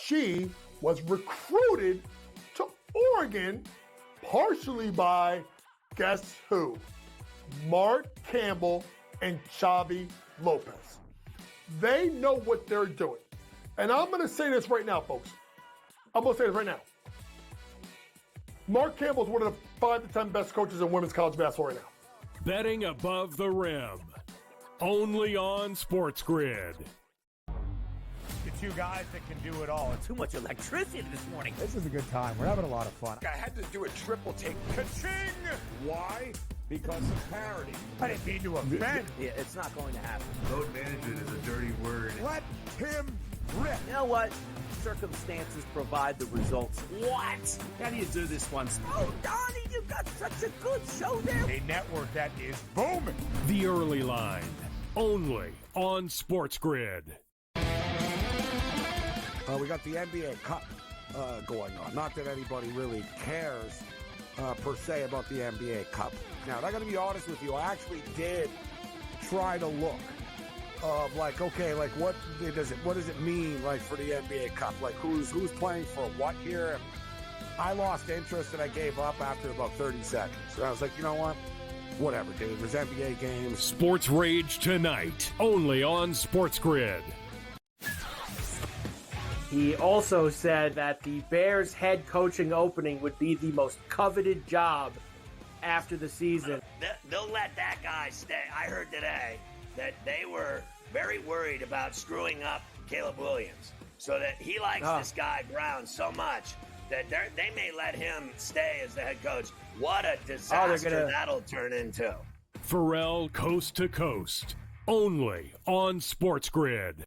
She was recruited to Oregon partially by, guess who? Mark Campbell and Xavi Lopez. They know what they're doing. And I'm going to say this right now, folks. I'm going to say this right now. Mark Campbell is one of the 5 to 10 best coaches in women's college basketball right now. Betting above the rim. Only on SportsGrid. The 2 guys that can do it all. Too much electricity this morning. This is a good time. We're having a lot of fun. I had to do a triple take. Ka-ching! Why? Because of parity. I didn't mean to offend. Yeah, it's not going to happen. Load management is a dirty word. Let him rip. You know what? Circumstances provide the results. What? How do you do this one? Oh, Donnie, you got such a good show there. A network that is booming. The Early Line. Only on SportsGrid. We got the NBA Cup going on. Not that anybody really cares per se about the NBA Cup. Now, I got to be honest with you. I actually did try to look of like, okay, like what does it mean like for the NBA Cup? Like who's playing for what here? And I lost interest and I gave up after about 30 seconds. So I was like, you know what? Whatever, dude. There's NBA games. Sports Rage tonight, only on SportsGrid. He also said that the Bears head coaching opening would be the most coveted job after the season. They'll let that guy stay. I heard today that they were very worried about screwing up Caleb Williams, so that he likes this guy Brown so much that they may let him stay as the head coach. What a disaster that'll turn into. Pharrell Coast to Coast, only on SportsGrid.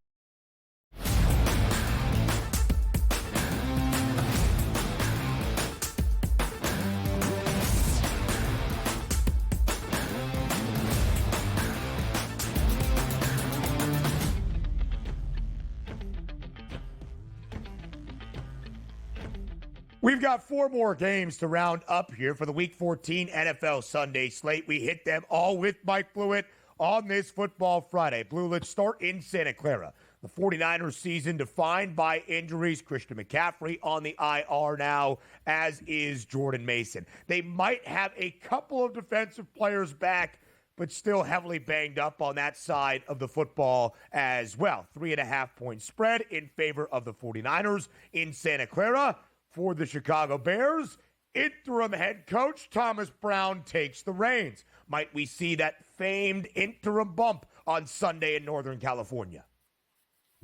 We've got 4 more games to round up here for the Week 14 NFL Sunday slate. We hit them all with Mike Blewitt on this Football Friday. Blue, let's start in Santa Clara. The 49ers season defined by injuries. Christian McCaffrey on the IR now, as is Jordan Mason. They might have a couple of defensive players back, but still heavily banged up on that side of the football as well. 3.5-point spread in favor of the 49ers in Santa Clara. For the Chicago Bears, interim head coach Thomas Brown takes the reins. Might we see that famed interim bump on Sunday in Northern California?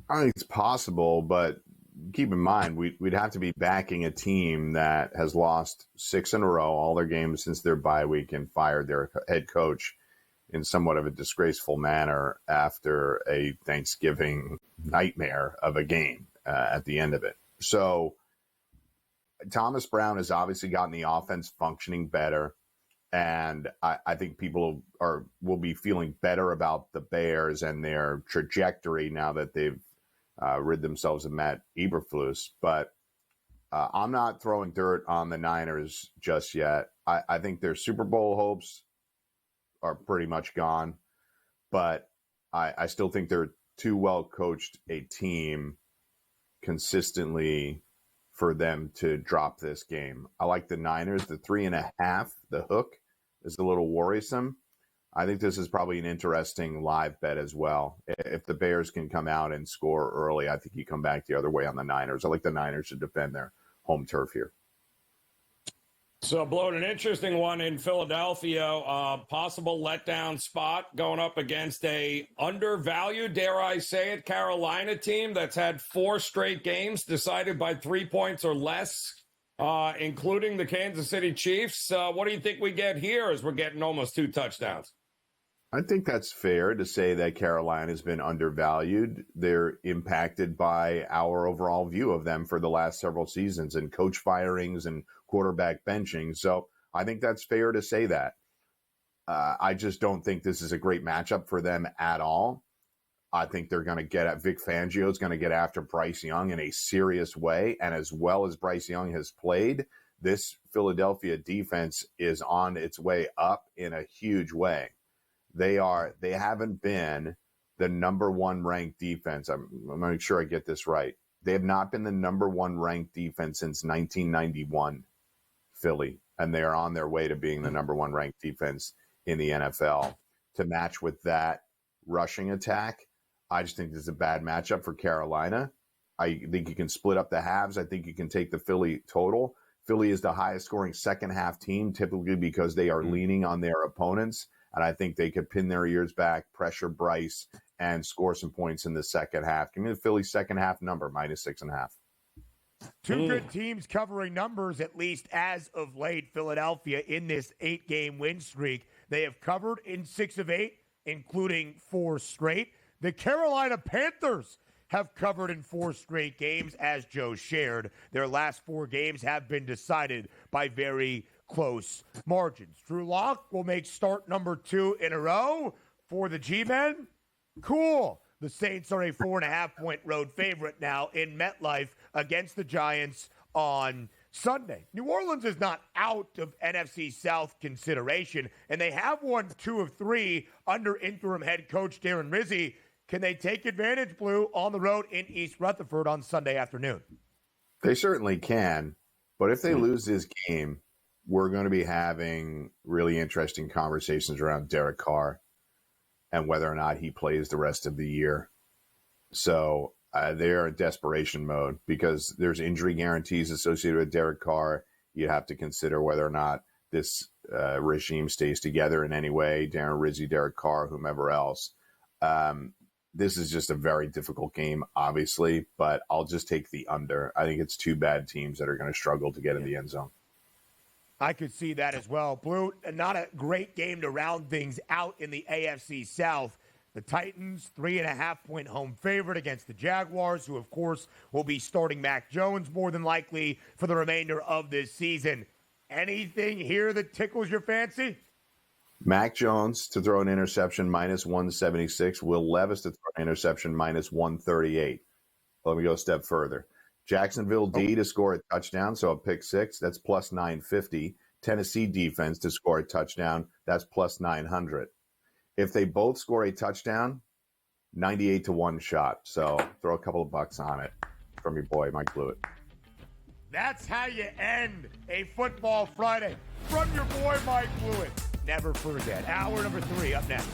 I think it's possible, but keep in mind, we'd have to be backing a team that has lost 6 in a row, all their games since their bye week, and fired their head coach in somewhat of a disgraceful manner after a Thanksgiving nightmare of a game at the end of it. So Thomas Brown has obviously gotten the offense functioning better, and I think people will be feeling better about the Bears and their trajectory now that they've rid themselves of Matt Eberflus. But I'm not throwing dirt on the Niners just yet. I think their Super Bowl hopes are pretty much gone, but I still think they're too well coached a team consistently for them to drop this game. I like the Niners. The 3.5, the hook, is a little worrisome. I think this is probably an interesting live bet as well. If the Bears can come out and score early, I think you come back the other way on the Niners. I like the Niners to defend their home turf here. So, Bloat, an interesting one in Philadelphia. Possible letdown spot going up against a undervalued, dare I say it, Carolina team that's had 4 straight games decided by 3 points or less, including the Kansas City Chiefs. What do you think we get here as we're getting almost 2 touchdowns? I think that's fair to say that Carolina has been undervalued. They're impacted by our overall view of them for the last several seasons and coach firings and quarterback benching. So I think that's fair to say that. I just don't think this is a great matchup for them at all. I think they're going to get at Vic Fangio is going to get after Bryce Young in a serious way. And as well as Bryce Young has played, this Philadelphia defense is on its way up in a huge way. They haven't been the number 1 ranked defense. I'm going to make sure I get this right. They have not been the number 1 ranked defense since 1991, Philly, and they are on their way to being the number 1 ranked defense in the NFL. To match with that rushing attack, I just think this is a bad matchup for Carolina. I think you can split up the halves. I think you can take the Philly total. Philly is the highest scoring second half team, typically because they are leaning on their opponents. And I think they could pin their ears back, pressure Bryce, and score some points in the second half. Give me the Philly second half number, -6.5. 2 good teams covering numbers, at least as of late. Philadelphia in this 8-game win streak. They have covered in 6 of 8, including 4 straight. The Carolina Panthers have covered in 4 straight games, as Joe shared. Their last 4 games have been decided by very close margins. Drew Lock will make start number 2 in a row for the G-Men. Cool. The Saints are a 4.5-point road favorite now in MetLife against the Giants on Sunday. New Orleans is not out of NFC South consideration, and they have won 2 of 3 under interim head coach Darren Rizzi. Can they take advantage, Blue, on the road in East Rutherford on Sunday afternoon? They certainly can, but if they lose this game, we're going to be having really interesting conversations around Derek Carr and whether or not he plays the rest of the year. So they're in desperation mode because there's injury guarantees associated with Derek Carr. You have to consider whether or not this regime stays together in any way, Darren Rizzi, Derek Carr, whomever else. This is just a very difficult game, obviously, but I'll just take the under. I think it's 2 bad teams that are going to struggle to get in the end zone. I could see that as well. Blue, not a great game to round things out in the AFC South. The Titans, 3.5-point home favorite against the Jaguars, who, of course, will be starting Mac Jones more than likely for the remainder of this season. Anything here that tickles your fancy? Mac Jones to throw an interception, -176. Will Levis to throw an interception, -138. Let me go a step further. Jacksonville D to score a touchdown, so a pick six, that's plus 950. Tennessee defense to score a touchdown, that's plus 900. If they both score a touchdown, 98 to 1 shot. So throw a couple of bucks on it from your boy, Mike Blewitt. That's how you end a football Friday from your boy, Mike Blewitt. Never forget. Hour number 3 up next.